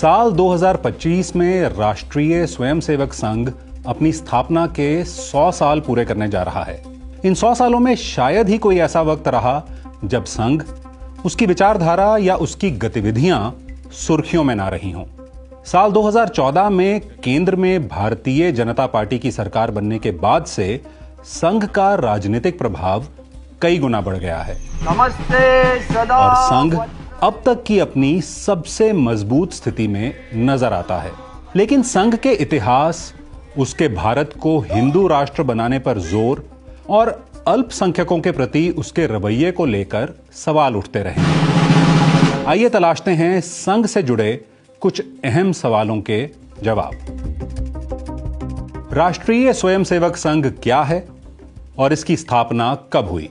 साल 2025 में राष्ट्रीय स्वयंसेवक संघ अपनी स्थापना के 100 साल पूरे करने जा रहा है। इन 100 सालों में शायद ही कोई ऐसा वक्त रहा जब संघ, उसकी विचारधारा या उसकी गतिविधियां सुर्खियों में ना रही हों। साल 2014 में केंद्र में भारतीय जनता पार्टी की सरकार बनने के बाद से संघ का राजनीतिक प्रभाव कई गुना बढ़ गया है। नमस्ते सदा। और संघ अब तक की अपनी सबसे मजबूत स्थिति में नजर आता है। लेकिन संघ के इतिहास, उसके भारत को हिंदू राष्ट्र बनाने पर जोर और अल्पसंख्यकों के प्रति उसके रवैये को लेकर सवाल उठते रहे। आइए तलाशते हैं संघ से जुड़े कुछ अहम सवालों के जवाब। राष्ट्रीय स्वयंसेवक संघ क्या है और इसकी स्थापना कब हुई?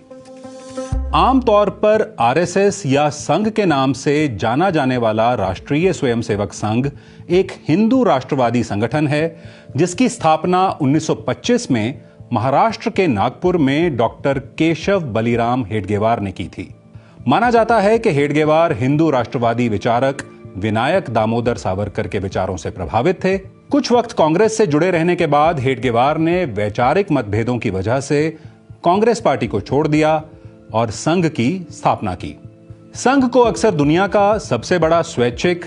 आमतौर पर आरएसएस या संघ के नाम से जाना जाने वाला राष्ट्रीय स्वयंसेवक संघ एक हिंदू राष्ट्रवादी संगठन है जिसकी स्थापना 1925 में महाराष्ट्र के नागपुर में डॉक्टर केशव बलिराम हेडगेवार ने की थी। माना जाता है कि हेडगेवार हिंदू राष्ट्रवादी विचारक विनायक दामोदर सावरकर के विचारों से प्रभावित थे। कुछ वक्त कांग्रेस से जुड़े रहने के बाद हेडगेवार ने वैचारिक मतभेदों की वजह से कांग्रेस पार्टी को छोड़ दिया और संघ की स्थापना की। संघ को अक्सर दुनिया का सबसे बड़ा स्वैच्छिक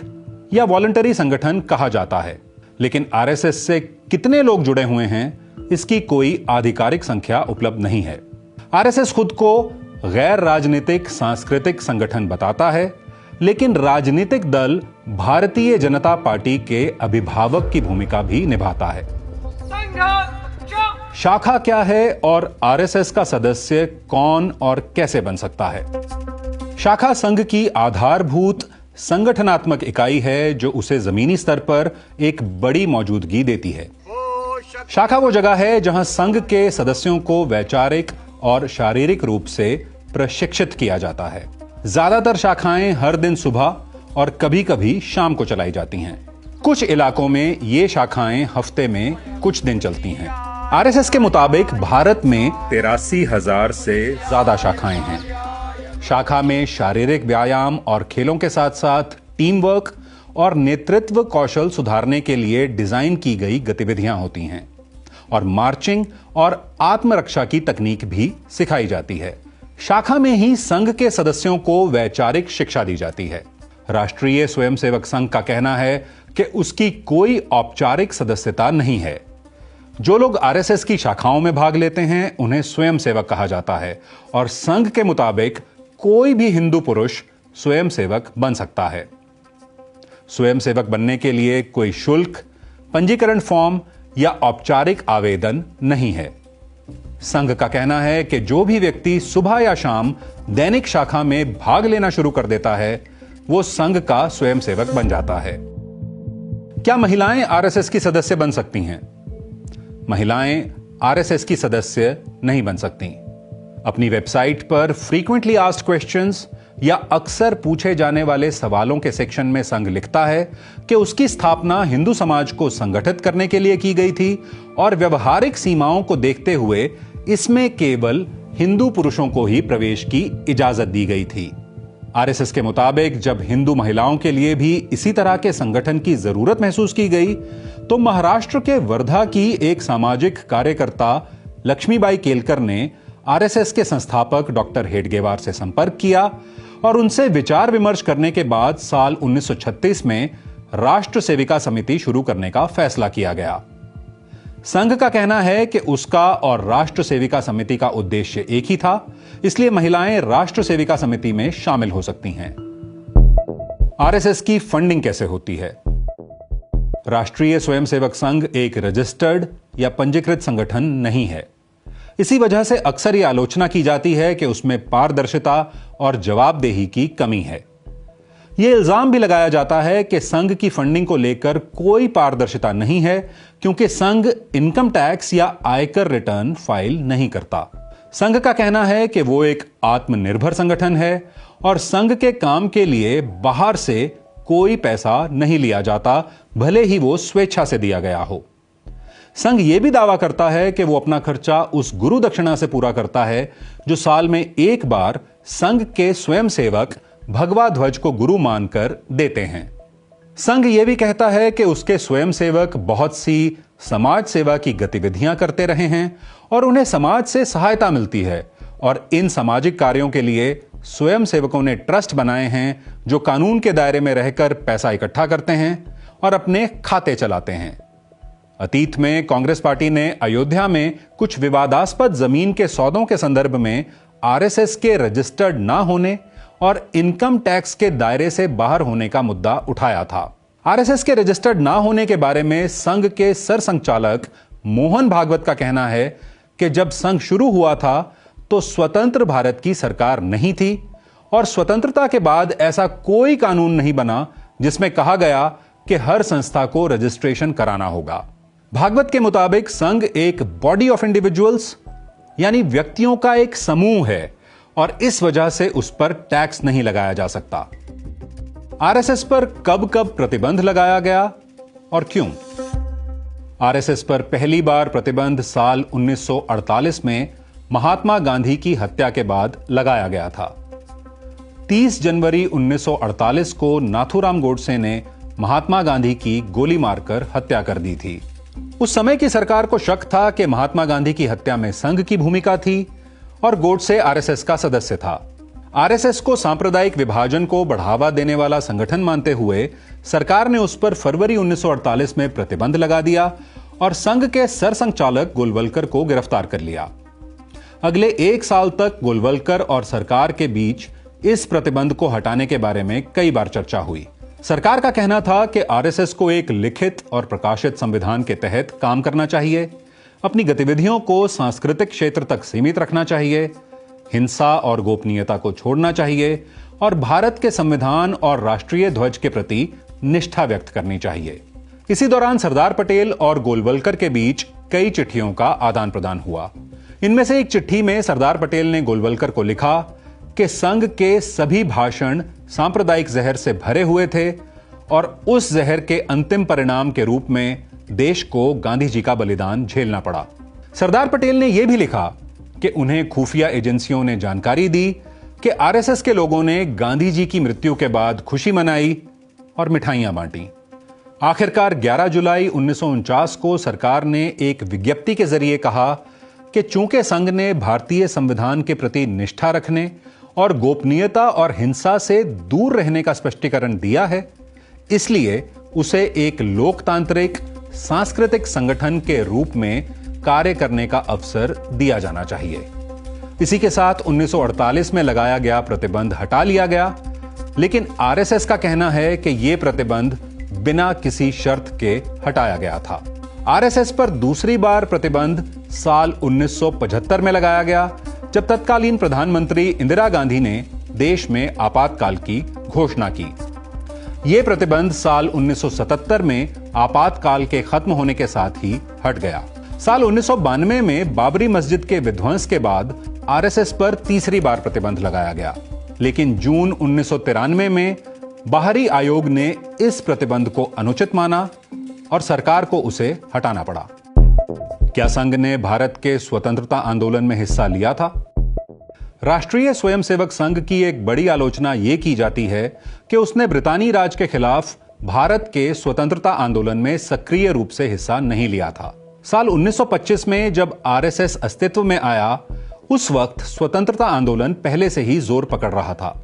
या वॉलंटरी संगठन कहा जाता है, लेकिन आरएसएस से कितने लोग जुड़े हुए हैं इसकी कोई आधिकारिक संख्या उपलब्ध नहीं है। आरएसएस खुद को गैर राजनीतिक सांस्कृतिक संगठन बताता है, लेकिन राजनीतिक दल भारतीय जनता पार्टी के अभिभावक की भूमिका भी निभाता है। शाखा क्या है और आरएसएस का सदस्य कौन और कैसे बन सकता है? शाखा संघ की आधारभूत संगठनात्मक इकाई है जो उसे जमीनी स्तर पर एक बड़ी मौजूदगी देती है। शाखा वो जगह है जहां संघ के सदस्यों को वैचारिक और शारीरिक रूप से प्रशिक्षित किया जाता है। ज्यादातर शाखाएं हर दिन सुबह और कभी-कभी शाम को चलाई जाती हैं। कुछ इलाकों में ये शाखाएं हफ्ते में कुछ दिन चलती हैं। आरएसएस के मुताबिक भारत में 83,000 से ज्यादा शाखाएं हैं। शाखा में शारीरिक व्यायाम और खेलों के साथ साथ टीम वर्क और नेतृत्व कौशल सुधारने के लिए डिजाइन की गई गतिविधियां होती हैं और मार्चिंग और आत्मरक्षा की तकनीक भी सिखाई जाती है। शाखा में ही संघ के सदस्यों को वैचारिक शिक्षा दी जाती है। राष्ट्रीय स्वयंसेवक संघ का कहना है कि उसकी कोई औपचारिक सदस्यता नहीं है। जो लोग आरएसएस की शाखाओं में भाग लेते हैं उन्हें स्वयंसेवक कहा जाता है और संघ के मुताबिक कोई भी हिंदू पुरुष स्वयंसेवक बन सकता है। स्वयंसेवक बनने के लिए कोई शुल्क, पंजीकरण फॉर्म या औपचारिक आवेदन नहीं है। संघ का कहना है कि जो भी व्यक्ति सुबह या शाम दैनिक शाखा में भाग लेना शुरू कर देता है वो संघ का स्वयंसेवक बन जाता है। क्या महिलाएं आरएसएस की सदस्य बन सकती हैं? महिलाएं आरएसएस की सदस्य नहीं बन सकती। अपनी वेबसाइट पर फ्रीक्वेंटली आस्क्ड क्वेश्चंस या अक्सर पूछे जाने वाले सवालों के सेक्शन में संघ लिखता है कि उसकी स्थापना हिंदू समाज को संगठित करने के लिए की गई थी और व्यवहारिक सीमाओं को देखते हुए इसमें केवल हिंदू पुरुषों को ही प्रवेश की इजाजत दी गई थी। आरएसएस के मुताबिक जब हिंदू महिलाओं के लिए भी इसी तरह के संगठन की जरूरत महसूस की गई तो महाराष्ट्र के वर्धा की एक सामाजिक कार्यकर्ता लक्ष्मीबाई केलकर ने आरएसएस के संस्थापक डॉक्टर हेडगेवार से संपर्क किया और उनसे विचार विमर्श करने के बाद साल 1936 में राष्ट्र सेविका समिति शुरू करने का फैसला किया गया। संघ का कहना है कि उसका और राष्ट्र सेविका समिति का उद्देश्य एक ही था, इसलिए महिलाएं राष्ट्र सेविका समिति में शामिल हो सकती हैं। आरएसएस की फंडिंग कैसे होती है? राष्ट्रीय स्वयंसेवक संघ एक रजिस्टर्ड या पंजीकृत संगठन नहीं है। इसी वजह से अक्सर यह आलोचना की जाती है कि उसमें पारदर्शिता और जवाबदेही की कमी है। यह इल्जाम भी लगाया जाता है कि संघ की फंडिंग को लेकर कोई पारदर्शिता नहीं है क्योंकि संघ इनकम टैक्स या आयकर रिटर्न फाइल नहीं करता। संघ का कहना है कि वो एक आत्मनिर्भर संगठन है और संघ के काम के लिए बाहर से कोई पैसा नहीं लिया जाता, भले ही वो स्वेच्छा से दिया गया हो। संघ यह भी दावा करता है कि वो अपना खर्चा उस गुरु दक्षिणा से पूरा करता है जो साल में एक बार संघ के स्वयंसेवक भगवा ध्वज को गुरु मानकर देते हैं। संघ यह भी कहता है कि उसके स्वयंसेवक बहुत सी समाज सेवा की गतिविधियां करते रहे हैं और उन्हें समाज से सहायता मिलती है और इन सामाजिक कार्यों के लिए स्वयंसेवकों ने ट्रस्ट बनाए हैं जो कानून के दायरे में रहकर पैसा इकट्ठा करते हैं और अपने खाते चलाते हैं। अतीत में कांग्रेस पार्टी ने अयोध्या में कुछ विवादास्पद जमीन के सौदों के संदर्भ में आरएसएस के रजिस्टर्ड ना होने और इनकम टैक्स के दायरे से बाहर होने का मुद्दा उठाया था। आरएसएस के रजिस्टर्ड ना होने के बारे में संघ के सरसंघचालक मोहन भागवत का कहना है कि जब संघ शुरू हुआ था तो स्वतंत्र भारत की सरकार नहीं थी और स्वतंत्रता के बाद ऐसा कोई कानून नहीं बना जिसमें कहा गया कि हर संस्था को रजिस्ट्रेशन कराना होगा। भागवत के मुताबिक संघ एक बॉडी ऑफ इंडिविजुअल्स यानी व्यक्तियों का एक समूह है और इस वजह से उस पर टैक्स नहीं लगाया जा सकता। आरएसएस पर कब कब प्रतिबंध लगाया गया और क्यों? आरएसएस पर पहली बार प्रतिबंध साल 1948 में महात्मा गांधी की हत्या के बाद लगाया गया था। 30 जनवरी 1948 को नाथूराम गोडसे ने महात्मा गांधी की गोली मारकर हत्या कर दी थी। उस समय की सरकार को शक था कि महात्मा गांधी की हत्या में संघ की भूमिका थी और गोडसे आरएसएस का सदस्य था। आरएसएस को सांप्रदायिक विभाजन को बढ़ावा देने वाला संगठन मानते हुए सरकार ने उस पर फरवरी 1948 में प्रतिबंध लगा दिया और संघ के सरसंघचालक गोलवलकर को गिरफ्तार कर लिया। अगले 1 साल तक गोलवलकर और सरकार के बीच इस प्रतिबंध को हटाने के बारे में कई बार चर्चा हुई। सरकार का कहना था कि आरएसएस को एक लिखित और प्रकाशित संविधान के तहत काम करना चाहिए, अपनी गतिविधियों को सांस्कृतिक क्षेत्र तक सीमित रखना चाहिए, हिंसा और गोपनीयता को छोड़ना चाहिए और भारत के संविधान और राष्ट्रीय ध्वज के प्रति निष्ठा व्यक्त करनी चाहिए। इसी दौरान सरदार पटेल और गोलवलकर के बीच कई चिट्ठियों का आदान प्रदान हुआ। इनमें से एक चिट्ठी में सरदार पटेल ने गोलवलकर को लिखा कि संघ के सभी भाषण सांप्रदायिक जहर से भरे हुए थे और उस जहर के अंतिम परिणाम के रूप में देश को गांधी जी का बलिदान झेलना पड़ा। सरदार पटेल ने यह भी लिखा कि उन्हें खुफिया एजेंसियों ने जानकारी दी कि आरएसएस के लोगों ने गांधी जी की मृत्यु के बाद खुशी मनाई और मिठाइयां बांटी। आखिरकार 11 जुलाई 1949 को सरकार ने एक विज्ञप्ति के जरिए कहा कि चूंकि संघ ने भारतीय संविधान के प्रति निष्ठा रखने और गोपनीयता और हिंसा से दूर रहने का स्पष्टीकरण दिया है, इसलिए उसे एक लोकतांत्रिक सांस्कृतिक संगठन के रूप में कार्य करने का अवसर दिया जाना चाहिए। इसी के साथ 1948 में लगाया गया प्रतिबंध हटा लिया गया, लेकिन आरएसएस का कहना है कि यह प्रतिबंध बिना किसी शर्त के हटाया गया था। आरएसएस पर दूसरी बार प्रतिबंध साल 1975 में लगाया गया, जब तत्कालीन प्रधानमंत्री इंदिरा गांधी ने देश में आपातकाल की घोषणा की। यह प्रतिबंध साल 1977 में आपातकाल के खत्म होने के साथ ही हट गया। साल 1992 में बाबरी मस्जिद के विध्वंस के बाद आरएसएस पर तीसरी बार प्रतिबंध लगाया गया, लेकिन जून 1993 में बाहरी आयोग ने इस प्रतिबंध को अनुचित माना और सरकार को उसे हटाना पड़ा। क्या संघ ने भारत के स्वतंत्रता आंदोलन में हिस्सा लिया था? राष्ट्रीय स्वयंसेवक संघ की एक बड़ी आलोचना यह की जाती है कि उसने ब्रितानी राज के खिलाफ भारत के स्वतंत्रता आंदोलन में सक्रिय रूप से हिस्सा नहीं लिया था। साल 1925 में जब आरएसएस अस्तित्व में आया, उस वक्त स्वतंत्रता आंदोलन पहले से ही जोर पकड़ रहा था।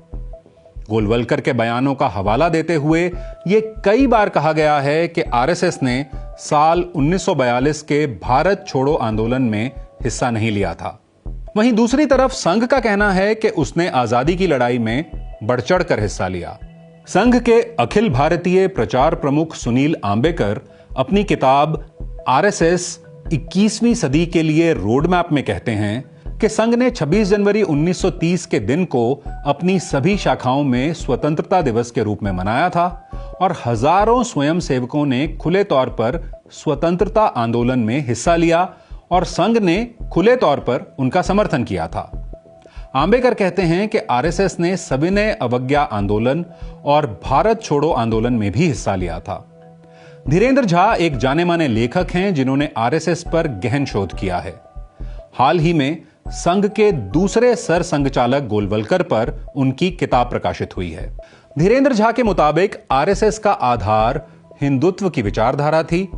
गोलवलकर के बयानों का हवाला देते हुए यह कई बार कहा गया है कि आरएसएस ने साल 1942 के भारत छोड़ो आंदोलन में हिस्सा नहीं लिया था। वहीं दूसरी तरफ संघ का कहना है कि उसने आजादी की लड़ाई में बढ़ चढ़कर हिस्सा लिया। संघ के अखिल भारतीय प्रचार प्रमुख सुनील आंबेकर अपनी किताब आरएसएस 21वीं सदी के लिए रोड मैप में कहते हैं कि संघ ने 26 जनवरी 1930 के दिन को अपनी सभी शाखाओं में स्वतंत्रता दिवस के रूप में मनाया था और हजारों स्वयंसेवकों ने खुले तौर पर स्वतंत्रता आंदोलन में हिस्सा लिया और संघ ने खुले तौर पर उनका समर्थन किया था। आंबेकर कहते हैं कि आरएसएस ने सविनय अवज्ञा आंदोलन और भारत छोड़ो आंदोलन में भी हिस्सा लिया था। धीरेन्द्र झा एक जाने माने लेखक हैं जिन्होंने आरएसएस पर गहन शोध किया है। हाल ही में संघ के दूसरे सरसंघचालक गोलवलकर पर उनकी किताब प्रकाशित हुई है। धीरेन्द्र झा के मुताबिक आरएसएस का आधार हिंदुत्व की विचारधारा थी,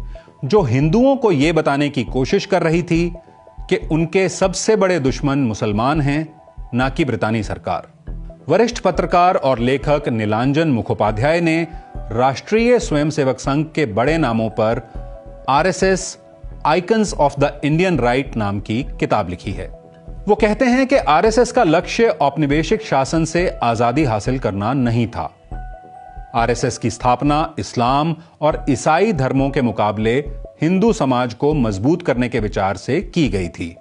जो हिंदुओं को यह बताने की कोशिश कर रही थी कि उनके सबसे बड़े दुश्मन मुसलमान हैं, ना कि ब्रितानी सरकार। वरिष्ठ पत्रकार और लेखक नीलांजन मुखोपाध्याय ने राष्ट्रीय स्वयंसेवक संघ के बड़े नामों पर RSS icons of the Indian right नाम की किताब लिखी है। वो कहते हैं कि आरएसएस का लक्ष्य औपनिवेशिक शासन से आजादी हासिल करना नहीं था। आरएसएस की स्थापना इस्लाम और ईसाई धर्मों के मुकाबले हिंदू समाज को मजबूत करने के विचार से की गई थी।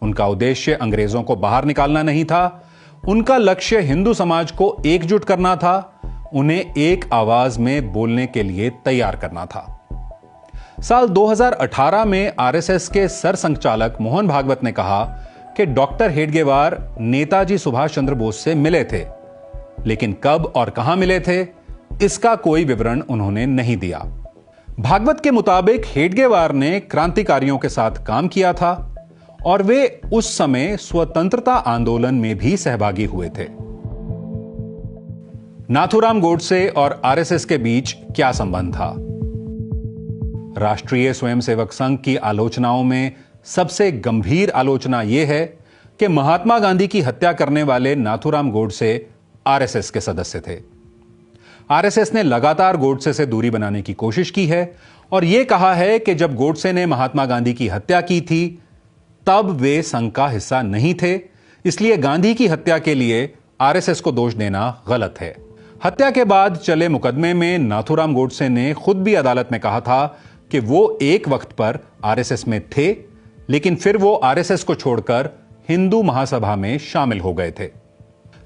उनका उद्देश्य अंग्रेजों को बाहर निकालना नहीं था, उनका लक्ष्य हिंदू समाज को एकजुट करना था, उन्हें एक आवाज में बोलने के लिए तैयार करना था। साल 2018 में आरएसएस के सरसंघचालक मोहन भागवत ने कहा कि डॉक्टर हेडगेवार नेताजी सुभाष चंद्र बोस से मिले थे, लेकिन कब और कहां मिले थे इसका कोई विवरण उन्होंने नहीं दिया। भागवत के मुताबिक हेडगेवार ने क्रांतिकारियों के साथ काम किया था और वे उस समय स्वतंत्रता आंदोलन में भी सहभागी हुए थे। नाथूराम गोडसे और आरएसएस के बीच क्या संबंध था? राष्ट्रीय स्वयंसेवक संघ की आलोचनाओं में सबसे गंभीर आलोचना यह है कि महात्मा गांधी की हत्या करने वाले नाथूराम गोडसे आरएसएस के सदस्य थे। आरएसएस ने लगातार गोडसे से दूरी बनाने की कोशिश की है और यह कहा है कि जब गोडसे ने महात्मा गांधी की हत्या की थी तब वे संघ का हिस्सा नहीं थे, इसलिए गांधी की हत्या के लिए आरएसएस को दोष देना गलत है। हत्या के बाद चले मुकदमे में नाथूराम गोडसे ने खुद भी अदालत में कहा था कि वो एक वक्त पर आरएसएस में थे, लेकिन फिर वो आरएसएस को छोड़कर हिंदू महासभा में शामिल हो गए थे।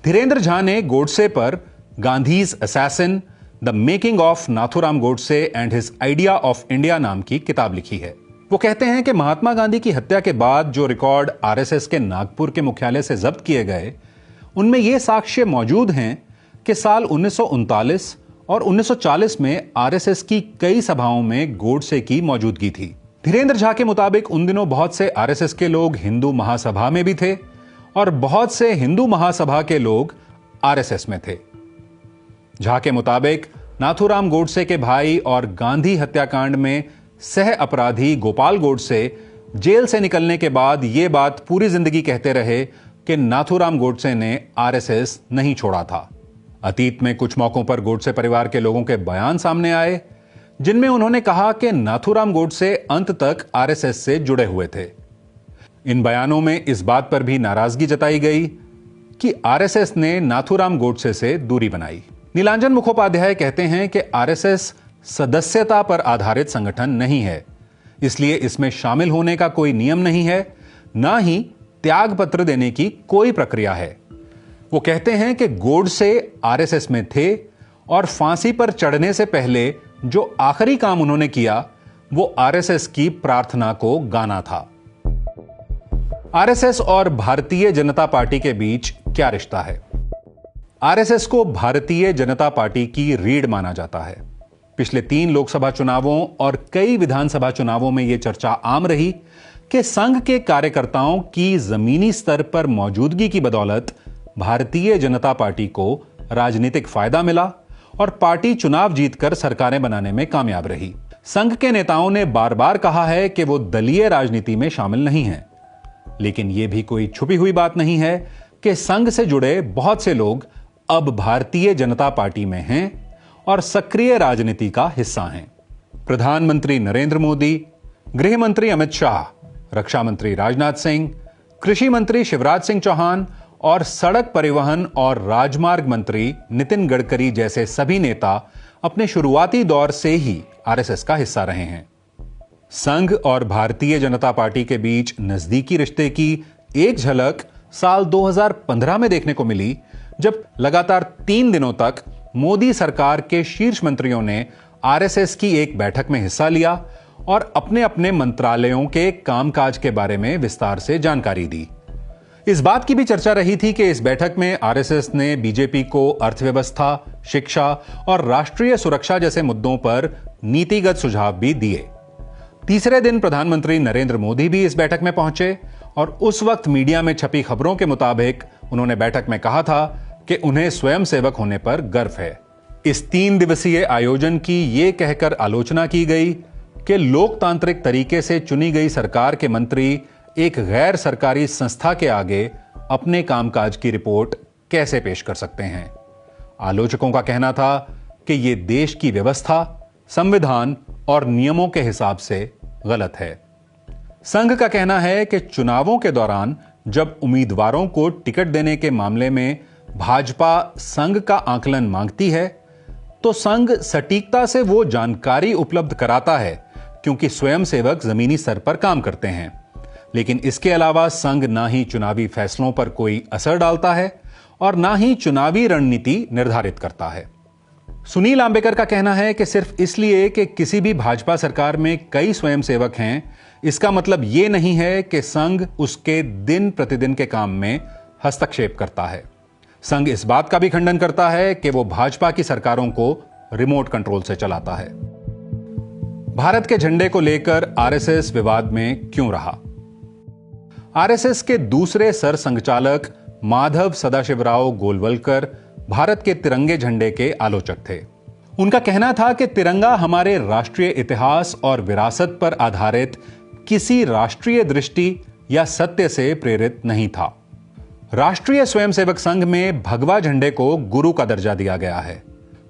धीरेन्द्र झा ने गोडसे पर Gandhi's assassin, the making of Nathuram Godse and his idea of India नाम की किताब लिखी है। वो कहते हैं कि महात्मा गांधी की हत्या के बाद जो रिकॉर्ड आरएसएस के नागपुर के मुख्यालय से जब्त किए गए, उनमें ये साक्ष्य मौजूद हैं कि साल 1939 और 1940 में आरएसएस की कई सभाओं में गोडसे की मौजूदगी थी। धीरेन्द्र झा के मुताबिक उन दिनों बहुत से आरएसएस के लोग हिंदू महासभा में भी थे और बहुत से हिंदू महासभा के लोग आरएसएस में थे। झा के मुताबिक नाथूराम गोडसे के भाई और गांधी हत्याकांड में सह अपराधी गोपाल गोडसे जेल से निकलने के बाद यह बात पूरी जिंदगी कहते रहे कि नाथूराम गोडसे ने आरएसएस नहीं छोड़ा था। अतीत में कुछ मौकों पर गोडसे परिवार के लोगों के बयान सामने आए, जिनमें उन्होंने कहा कि नाथूराम गोडसे अंत तक आरएसएस से जुड़े हुए थे। इन बयानों में इस बात पर भी नाराजगी जताई गई कि आरएसएस ने नाथूराम गोडसे से दूरी बनाई। नीलांजन मुखोपाध्याय कहते हैं कि आरएसएस सदस्यता पर आधारित संगठन नहीं है, इसलिए इसमें शामिल होने का कोई नियम नहीं है, ना ही त्याग पत्र देने की कोई प्रक्रिया है। वो कहते हैं कि गोडसे आरएसएस में थे और फांसी पर चढ़ने से पहले जो आखिरी काम उन्होंने किया वो आरएसएस की प्रार्थना को गाना था। आरएसएस और भारतीय जनता पार्टी के बीच क्या रिश्ता है? आरएसएस को भारतीय जनता पार्टी की रीढ़ माना जाता है। पिछले 3 लोकसभा चुनावों और कई विधानसभा चुनावों में यह चर्चा आम रही कि संघ के कार्यकर्ताओं की जमीनी स्तर पर मौजूदगी की बदौलत भारतीय जनता पार्टी को राजनीतिक फायदा मिला और पार्टी चुनाव जीतकर सरकारें बनाने में कामयाब रही। संघ के नेताओं ने बार बार कहा है कि वो दलीय राजनीति में शामिल नहीं हैं, लेकिन यह भी कोई छुपी हुई बात नहीं है कि संघ से जुड़े बहुत से लोग अब भारतीय जनता पार्टी में हैं और सक्रिय राजनीति का हिस्सा हैं। प्रधानमंत्री नरेंद्र मोदी, गृह मंत्री अमित शाह, रक्षा मंत्री राजनाथ सिंह, कृषि मंत्री शिवराज सिंह चौहान और सड़क परिवहन और राजमार्ग मंत्री नितिन गडकरी जैसे सभी नेता अपने शुरुआती दौर से ही आरएसएस का हिस्सा रहे हैं। संघ और भारतीय जनता पार्टी के बीच नजदीकी रिश्ते की एक झलक साल 2015 में देखने को मिली, जब लगातार 3 दिनों तक मोदी सरकार के शीर्ष मंत्रियों ने आरएसएस की एक बैठक में हिस्सा लिया और अपने अपने मंत्रालयों के कामकाज के बारे में विस्तार से जानकारी दी। इस बात की भी चर्चा रही थी कि इस बैठक में आरएसएस ने बीजेपी को अर्थव्यवस्था, शिक्षा और राष्ट्रीय सुरक्षा जैसे मुद्दों पर नीतिगत सुझाव भी दिए। तीसरे दिन प्रधानमंत्री नरेंद्र मोदी भी इस बैठक में पहुंचे और उस वक्त मीडिया में छपी खबरों के मुताबिक उन्होंने बैठक में कहा था कि उन्हें स्वयंसेवक होने पर गर्व है। इस 3 दिवसीय आयोजन की ये कहकर आलोचना की गई कि लोकतांत्रिक तरीके से चुनी गई सरकार के मंत्री एक गैर सरकारी संस्था के आगे अपने कामकाज की रिपोर्ट कैसे पेश कर सकते हैं। आलोचकों का कहना था कि यह देश की व्यवस्था, संविधान और नियमों के हिसाब से गलत है। संघ का कहना है कि चुनावों के दौरान जब उम्मीदवारों को टिकट देने के मामले में भाजपा संघ का आकलन मांगती है तो संघ सटीकता से वो जानकारी उपलब्ध कराता है, क्योंकि स्वयंसेवक जमीनी स्तर पर काम करते हैं। लेकिन इसके अलावा संघ ना ही चुनावी फैसलों पर कोई असर डालता है और ना ही चुनावी रणनीति निर्धारित करता है। सुनील आंबेकर का कहना है कि सिर्फ इसलिए कि किसी भी भाजपा सरकार में कई स्वयंसेवक हैं, इसका मतलब यह नहीं है कि संघ उसके दिन प्रतिदिन के काम में हस्तक्षेप करता है। संघ इस बात का भी खंडन करता है कि वो भाजपा की सरकारों को रिमोट कंट्रोल से चलाता है। भारत के झंडे को लेकर आरएसएस विवाद में क्यों रहा? आरएसएस के दूसरे सरसंघचालक माधव सदाशिवराव गोलवलकर भारत के तिरंगे झंडे के आलोचक थे। उनका कहना था कि तिरंगा हमारे राष्ट्रीय इतिहास और विरासत पर आधारित किसी राष्ट्रीय दृष्टि या सत्य से प्रेरित नहीं था। राष्ट्रीय स्वयंसेवक संघ में भगवा झंडे को गुरु का दर्जा दिया गया है।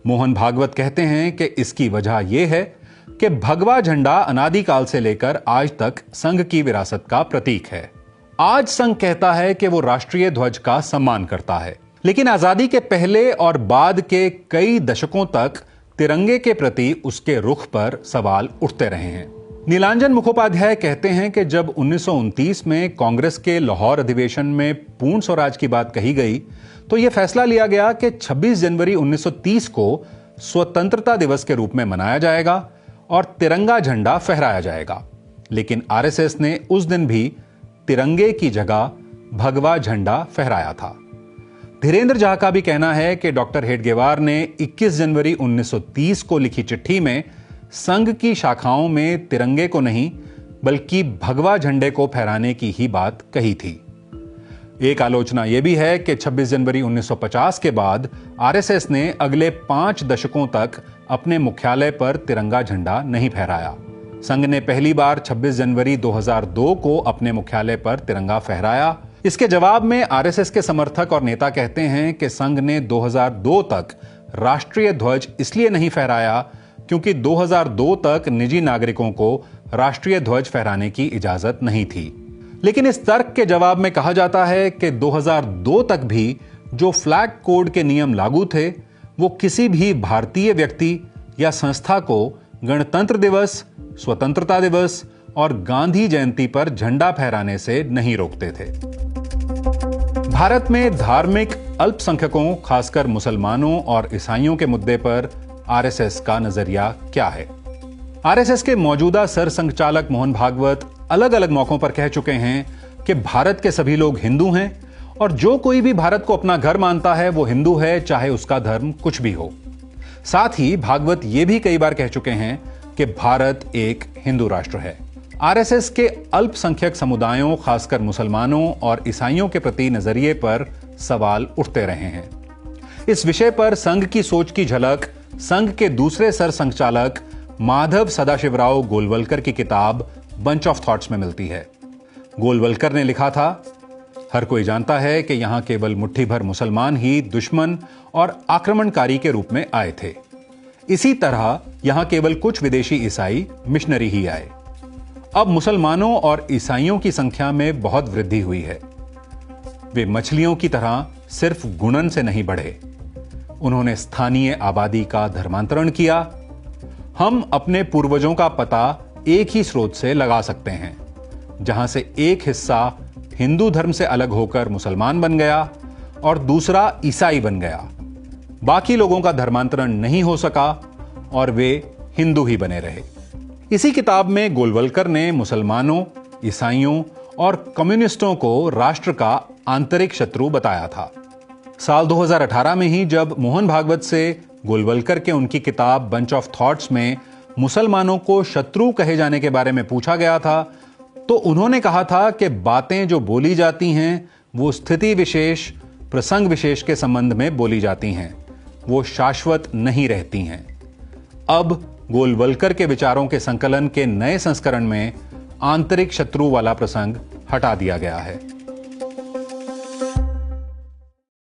मोहन भागवत कहते हैं कि इसकी वजह यह है कि भगवा झंडा अनादिकाल से लेकर आज तक संघ की विरासत का प्रतीक है। आज संघ कहता है कि वो राष्ट्रीय ध्वज का सम्मान करता है, लेकिन आजादी के पहले और बाद के कई दशकों तक तिरंगे के प्रति उसके रुख पर सवाल उठते रहे हैं। नीलांजन मुखोपाध्याय कहते हैं कि जब 1929 में कांग्रेस के लाहौर अधिवेशन में पूर्ण स्वराज की बात कही गई तो यह फैसला लिया गया कि 26 जनवरी 1930 को स्वतंत्रता दिवस के रूप में मनाया जाएगा और तिरंगा झंडा फहराया जाएगा। लेकिन आरएसएस ने उस दिन भी तिरंगे की जगह भगवा झंडा फहराया था। धीरेन्द्र झा का भी कहना है कि डॉक्टर हेडगेवार ने 21 जनवरी 1930 को लिखी चिट्ठी में संघ की शाखाओं में तिरंगे को नहीं बल्कि भगवा झंडे को फहराने की ही बात कही थी। एक आलोचना यह भी है कि 26 जनवरी 1950 के बाद आरएसएस ने अगले 5 दशकों तक अपने मुख्यालय पर तिरंगा झंडा नहीं फहराया। संघ ने पहली बार 26 जनवरी 2002 को अपने मुख्यालय पर तिरंगा फहराया। इसके जवाब में आरएसएस के समर्थक और नेता कहते हैं कि संघ ने 2002 तक राष्ट्रीय ध्वज इसलिए नहीं फहराया क्योंकि 2002 तक निजी नागरिकों को राष्ट्रीय ध्वज फहराने की इजाजत नहीं थी। लेकिन इस तर्क के जवाब में कहा जाता है कि 2002 तक भी जो फ्लैग कोड के नियम लागू थे वो किसी भी भारतीय व्यक्ति या संस्था को गणतंत्र दिवस, स्वतंत्रता दिवस और गांधी जयंती पर झंडा फहराने से नहीं रोकते थे। भारत में धार्मिक अल्पसंख्यकों, खासकर मुसलमानों और ईसाइयों के मुद्दे पर आरएसएस का नजरिया क्या है? आरएसएस के मौजूदा सरसंघचालक मोहन भागवत अलग अलग मौकों पर कह चुके हैं कि भारत के सभी लोग हिंदू हैं और जो कोई भी भारत को अपना घर मानता है वो हिंदू है, चाहे उसका धर्म कुछ भी हो। साथ ही भागवत ये भी कई बार कह चुके हैं कि भारत एक हिंदू राष्ट्र है। आरएसएस के अल्पसंख्यक समुदायों, खासकर मुसलमानों और ईसाइयों के प्रति नजरिए पर सवाल उठते रहे हैं। इस विषय पर संघ की सोच की झलक संघ के दूसरे सरसंघचालक माधव सदाशिवराव गोलवलकर की किताब बंच ऑफ थॉट्स में मिलती है। गोलवलकर ने लिखा था, हर कोई जानता है कि यहां केवल मुट्ठी भर मुसलमान ही दुश्मन और आक्रमणकारी के रूप में आए थे। इसी तरह यहां केवल कुछ विदेशी ईसाई मिशनरी ही आए। अब मुसलमानों और ईसाइयों की संख्या में बहुत वृद्धि हुई है। वे मछलियों की तरह सिर्फ गुणन से नहीं बढ़े, उन्होंने स्थानीय आबादी का धर्मांतरण किया। हम अपने पूर्वजों का पता एक ही स्रोत से लगा सकते हैं, जहां से एक हिस्सा हिंदू धर्म से अलग होकर मुसलमान बन गया और दूसरा ईसाई बन गया। बाकी लोगों का धर्मांतरण नहीं हो सका और वे हिंदू ही बने रहे। इसी किताब में गोलवलकर ने मुसलमानों, ईसाइयों और कम्युनिस्टों को राष्ट्र का आंतरिक शत्रु बताया था। साल 2018 में ही जब मोहन भागवत से गोलवलकर के उनकी किताब बंच ऑफ थॉट्स में मुसलमानों को शत्रु कहे जाने के बारे में पूछा गया था, तो उन्होंने कहा था कि बातें जो बोली जाती हैं वो स्थिति विशेष, प्रसंग विशेष के संबंध में बोली जाती हैं, वो शाश्वत नहीं रहती हैं। अब गोलवलकर के विचारों के संकलन के नए संस्करण में आंतरिक शत्रु वाला प्रसंग हटा दिया गया है।